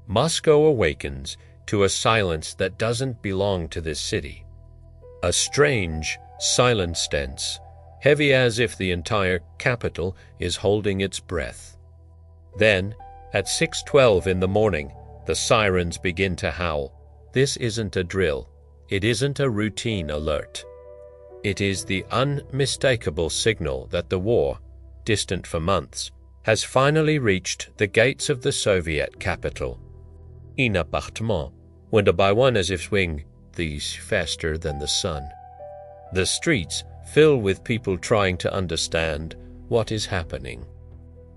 Moscow awakens to a silence that doesn't belong to this city. A strange, silent stance, heavy as if the entire capital is holding its breath. Then, at 6:12 in the morning, the sirens begin to howl. This isn't a drill. It isn't a routine alert. It is the unmistakable signal that the war, distant for months, has finally reached the gates of the Soviet capital. Un appartement, window by one as if swing, these faster than the sun. The streets fill with people trying to understand what is happening.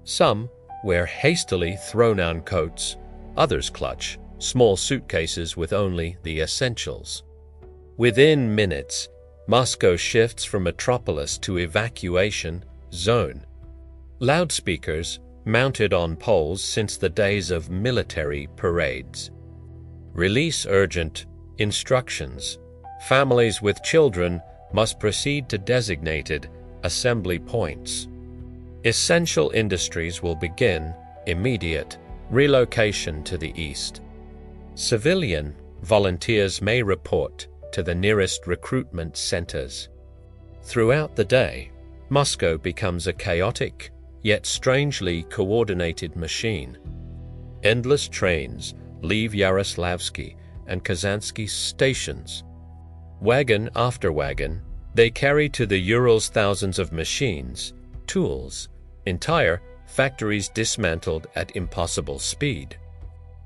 Some wear hastily thrown-on coats, others clutch small suitcases with only the essentials. Within minutes, Moscow shifts from metropolis to evacuation zone. Loudspeakers mounted on poles since the days of military parades. Release urgent instructions. Families with children must proceed to designated assembly points. Essential industries will begin immediate relocation to the east. Civilian volunteers may report to the nearest recruitment centers. Throughout the day, Moscow becomes a chaotic, yet strangely coordinated machine. Endless trains leave Yaroslavsky and Kazansky stations. Wagon after wagon, they carry to the Urals thousands of machines, tools, entire factories dismantled at impossible speed.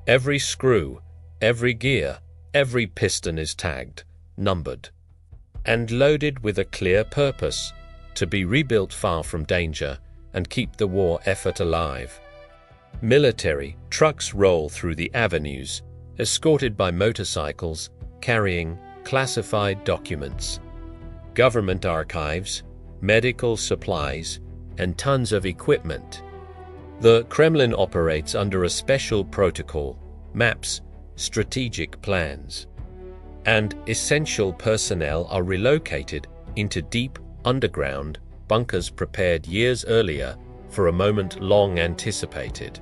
Every screw, every gear, every piston is tagged, numbered, and loaded with a clear purpose: to be rebuilt far from danger and keep the war effort alive. Military trucks roll through the avenues, escorted by motorcycles carrying classified documents. Government archives, medical supplies, and tons of equipment. The Kremlin operates under a special protocol, maps, strategic plans, and essential personnel are relocated into deep underground bunkers prepared years earlier for a moment long anticipated,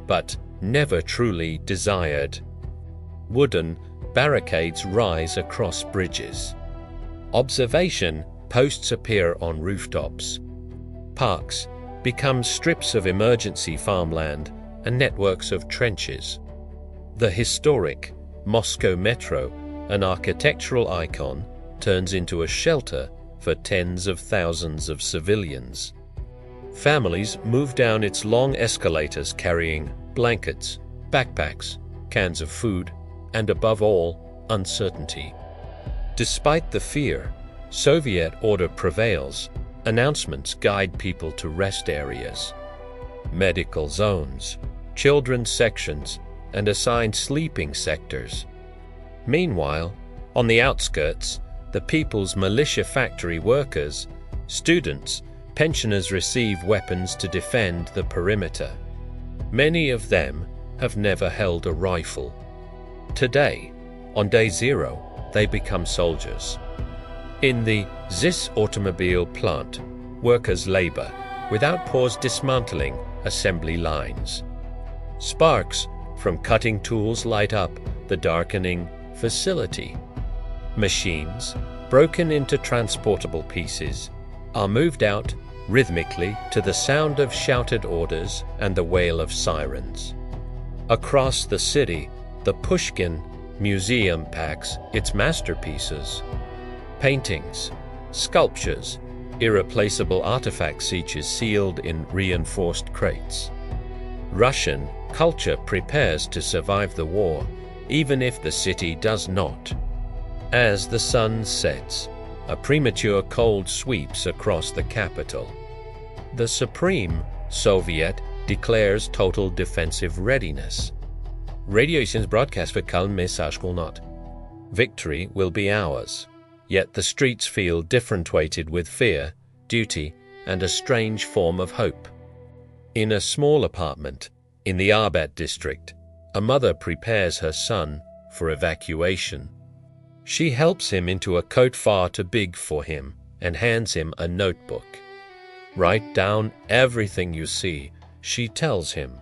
but never truly desired. Wooden barricades rise across bridges. Observation posts appear on rooftops. Parks become strips of emergency farmland and networks of trenches. The historic Moscow Metro, an architectural icon, turns into a shelter for tens of thousands of civilians. Families move down its long escalators carrying blankets, backpacks, cans of food, and above all, uncertainty. Despite the fear, Soviet order prevails. Announcements guide people to rest areas, medical zones, children's sections, and assigned sleeping sectors. Meanwhile, on the outskirts, the People's Militia Factory workers, students, pensioners receive weapons to defend the perimeter. Many of them have never held a rifle. Today, on day zero, they become soldiers. In the ZIS automobile plant, workers labor without pause dismantling assembly lines. Sparks from cutting tools light up the darkening facility. Machines, broken into transportable pieces, are moved out rhythmically to the sound of shouted orders and the wail of sirens. Across the city, the Pushkin Museum packs its masterpieces. Paintings, sculptures, irreplaceable artifacts, each is sealed in reinforced crates. Russian culture prepares to survive the war, even if the city does not. As the sun sets, a premature cold sweeps across the capital. The Supreme Soviet declares total defensive readiness. Radio sends broadcast for calm message will not. Victory will be ours. Yet the streets feel different-weighted with fear, duty, and a strange form of hope. In a small apartment in the Arbat district, a mother prepares her son for evacuation. She helps him into a coat far too big for him and hands him a notebook. Write down everything you see, she tells him.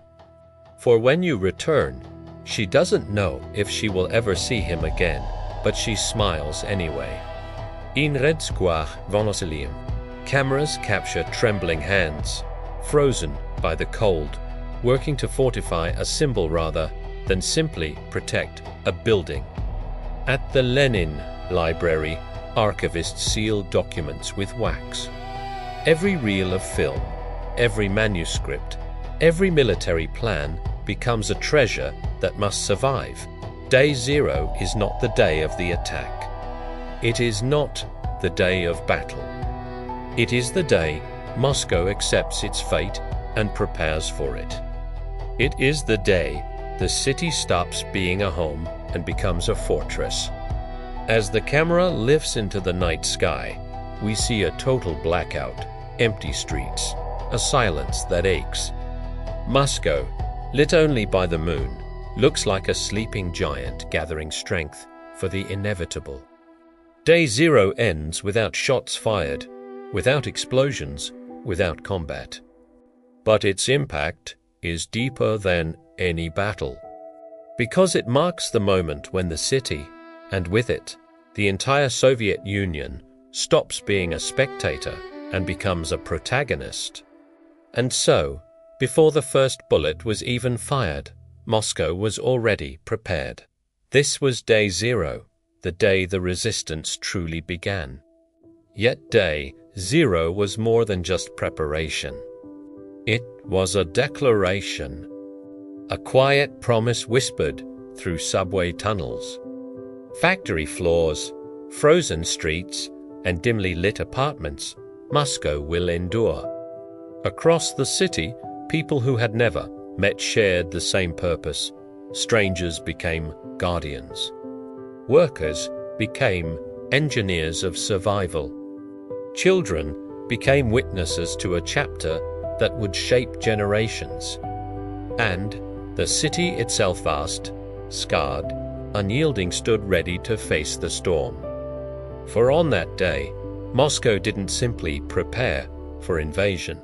For when you return, She doesn't know if she will ever see him again, but she smiles anyway. In red square vonosilium, cameras capture trembling hands, frozen by the cold, working to fortify a symbol rather than simply protect a building. At the Lenin Library, archivists seal documents with wax. Every reel of film, every manuscript, every military plan becomes a treasure that must survive. Day zero is not the day of the attack. It is not the day of battle. It is the day Moscow accepts its fate and prepares for it. It is the day the city stops being a home and becomes a fortress. As the camera lifts into the night sky, we see a total blackout, empty streets, a silence that aches. Moscow, lit only by the moon, looks like a sleeping giant gathering strength for the inevitable. Day zero ends without shots fired, without explosions, without combat. But its impact is deeper than any battle, because it marks the moment when the city, and with it, the entire Soviet Union, stops being a spectator and becomes a protagonist. And so, before the first bullet was even fired, Moscow was already prepared. This was day zero, the day the resistance truly began. Yet day zero was more than just preparation. It was a declaration, a quiet promise whispered through subway tunnels. Factory floors, frozen streets, and dimly lit apartments, Moscow will endure. Across the city, people who had never met shared the same purpose. Strangers became guardians. Workers became engineers of survival. Children became witnesses to a chapter that would shape generations. And the city itself vast, scarred, unyielding stood ready to face the storm. For on that day, Moscow didn't simply prepare for invasion.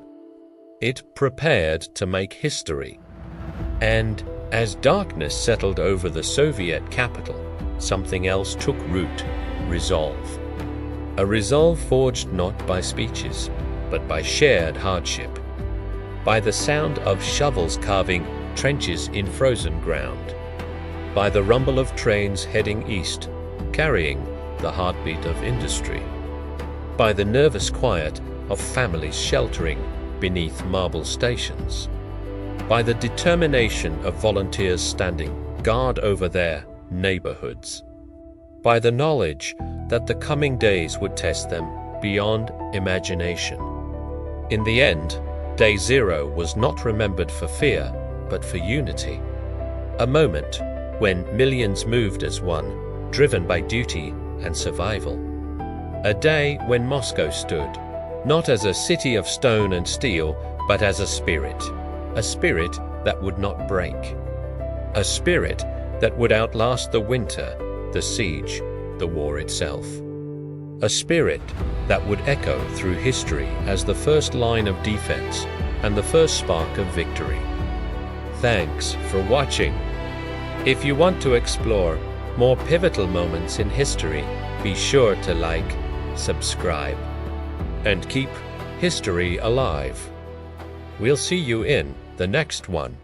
It prepared to make history. And as darkness settled over the Soviet capital, something else took root: resolve. A resolve forged not by speeches, but by shared hardship, by the sound of shovels carving trenches in frozen ground, by the rumble of trains heading east, carrying the heartbeat of industry, by the nervous quiet of families sheltering beneath marble stations, by the determination of volunteers standing guard over their neighborhoods, by the knowledge that the coming days would test them beyond imagination. In the end, day zero was not remembered for fear, but for unity. A moment when millions moved as one, driven by duty and survival. A day when Moscow stood, not as a city of stone and steel, but as a spirit that would not break. A spirit that would outlast the winter, the siege, the war itself. A spirit that would echo through history as the first line of defense and the first spark of victory. Thanks for watching. If you want to explore more pivotal moments in history, be sure to like, subscribe, and keep history alive. We'll see you in the next one.